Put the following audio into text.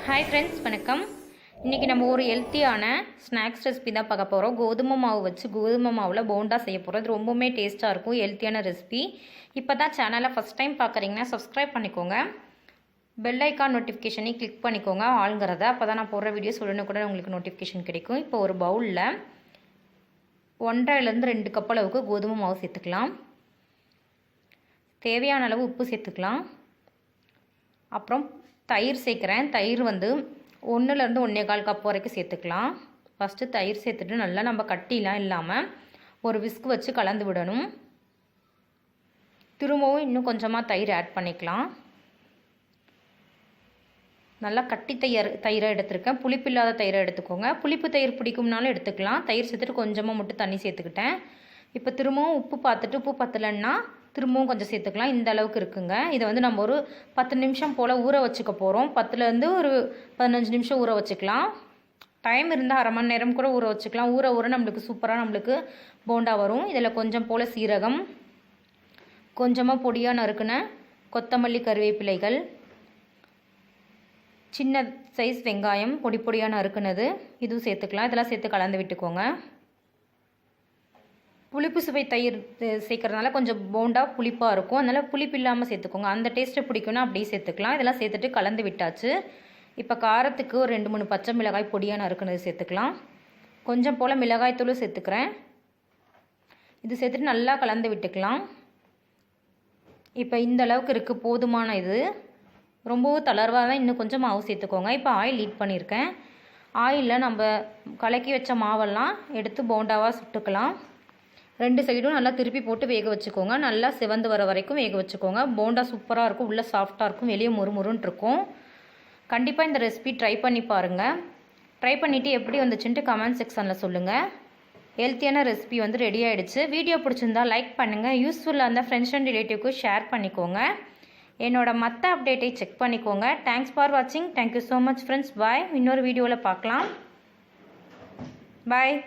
Hi friends, வணக்கம். இன்னைக்கு நம்ம ஒரு ஹெல்த்தியான ஸ்நாக்ஸ் ரெசிபி தான் பார்க்க போறோம். கோதுமை மாவு வச்சு கோதுமை மாவுல போண்டா செய்ய போறோம். இது ரொம்பவே டேஸ்டா இருக்கும். ஹெல்த்தியான ரெசிபி. இப்போதான் சேனலை ஃபர்ஸ்ட் டைம் பார்க்கறீங்கன்னா Subscribe பண்ணிக்கோங்க. பெல் ஐகான் நோட்டிஃபிகேஷனை கிளிக் பண்ணிக்கோங்க ஆல்ங்கறத. அப்பதான் நான் போடுற வீடியோஸ் உடனுக்குடன் உங்களுக்கு நோட்டிஃபிகேஷன் கிடைக்கும். இப்போ ஒரு பவுல்ல 1.5 ல இருந்து 2 கப் அளவுக்கு கோதுமை மாவு சேர்த்துக்கலாம். தேவையான அளவு உப்பு சேர்த்துக்கலாம். அப்புறம் தயிர் சேர்க்குறேன். தயிர் வந்து 1 ல இருந்து 1.25 கப் வரைக்கும் சேர்த்துக்கலாம். ஃபஸ்ட்டு தயிர் சேர்த்துட்டு நல்லா நம்ம கட்டிலாம் இல்லாமல் ஒரு விஸ்க் வச்சு கலந்து விடணும். திரும்பவும் இன்னும் கொஞ்சமாக தயிர் ஆட் பண்ணிக்கலாம். நல்லா கட்டி தயிரை எடுத்துருக்கேன். புளிப்பு இல்லாத தயிரை எடுத்துக்கோங்க. புளிப்பு தயிர் பிடிக்கும்னாலும் எடுத்துக்கலாம். தயிர் சேர்த்துட்டு கொஞ்சமாக மட்டும் தண்ணி சேர்த்துக்கிட்டேன். இப்போ திரும்பவும் உப்பு பார்த்துட்டு உப்பு பத்தலைன்னா திரும்பவும் கொஞ்சம் சேர்த்துக்கலாம். இந்த அளவுக்கு இருக்குங்க. இதை வந்து நம்ம ஒரு 10 நிமிஷம் போல் ஊற வச்சுக்க போகிறோம். 10லேருந்து ஒரு 15 நிமிஷம் ஊற வச்சுக்கலாம். டைம் இருந்தால் அரை மணி நேரம் கூட ஊற வச்சுக்கலாம். ஊற நம்மளுக்கு சூப்பராக நம்மளுக்கு போண்டா வரும். இதில் கொஞ்சம் போல் சீரகம், கொஞ்சமாக பொடியாக நறுக்குன கொத்தமல்லி, கருவேப்பிலைகள், சின்ன சைஸ் வெங்காயம் பொடியாக நறுக்குனது இதுவும் சேர்த்துக்கலாம். இதெல்லாம் சேர்த்து கலந்து விட்டுக்கோங்க. புளிப்பு சுவை தயிர் சேர்க்கறதுனால கொஞ்சம் போண்டா புளிப்பாக இருக்கும். அதனால் புளிப்பு இல்லாமல் சேர்த்துக்கோங்க. அந்த டேஸ்ட்டை பிடிக்கும்னா அப்படியே சேர்த்துக்கலாம். இதெல்லாம் சேர்த்துட்டு கலந்து விட்டாச்சு. இப்போ காரத்துக்கு ஒரு 2-3 பச்சை மிளகாய் பொடியாக நறுக்குனது சேர்த்துக்கலாம். கொஞ்சம் போல் மிளகாய்த்தூளும் சேர்த்துக்கிறேன். இது சேர்த்துட்டு நல்லா கலந்து விட்டுக்கலாம். இப்போ இந்த அளவுக்கு இருக்குது, போதுமான இது. ரொம்பவும் தளர்வாக தான், இன்னும் கொஞ்சம் மாவு சேர்த்துக்கோங்க. இப்போ ஆயில் ஹீட் பண்ணியிருக்கேன். ஆயிலில் நம்ம கலக்கி வச்ச மாவெல்லாம் எடுத்து போண்டாவாக சுட்டுக்கலாம். 2 சைடும் நல்லா திருப்பி போட்டு வேக வச்சுக்கோங்க. நல்லா சிவந்து வர வரைக்கும் வேக வச்சுக்கோங்க. போண்டா சூப்பராக இருக்கும். உள்ளே சாஃப்டாக இருக்கும், வெளியே முறுமுறுன்னு இருக்கும். கண்டிப்பாக இந்த ரெசிபி ட்ரை பண்ணி பாருங்கள். ட்ரை பண்ணிவிட்டு எப்படி வந்துச்சுன்ட்டு கமெண்ட் செக்ஷனில் சொல்லுங்கள். ஹெல்த்தியான ரெசிபி வந்து ரெடி ஆகிடுச்சு. வீடியோ பிடிச்சிருந்தா லைக் பண்ணுங்கள். யூஸ்ஃபுல்லாக இருந்தால் ஃப்ரெண்ட்ஸ் அண்ட் ரிலேட்டிவ்க்கு ஷேர் பண்ணிக்கோங்க. என்னோட மற்ற அப்டேட்டை செக் பண்ணிக்கோங்க. தேங்க்ஸ் ஃபார் வாட்சிங். Thank you so much friends. Bye. இன்னொரு வீடியோவில் பார்க்கலாம். பாய்.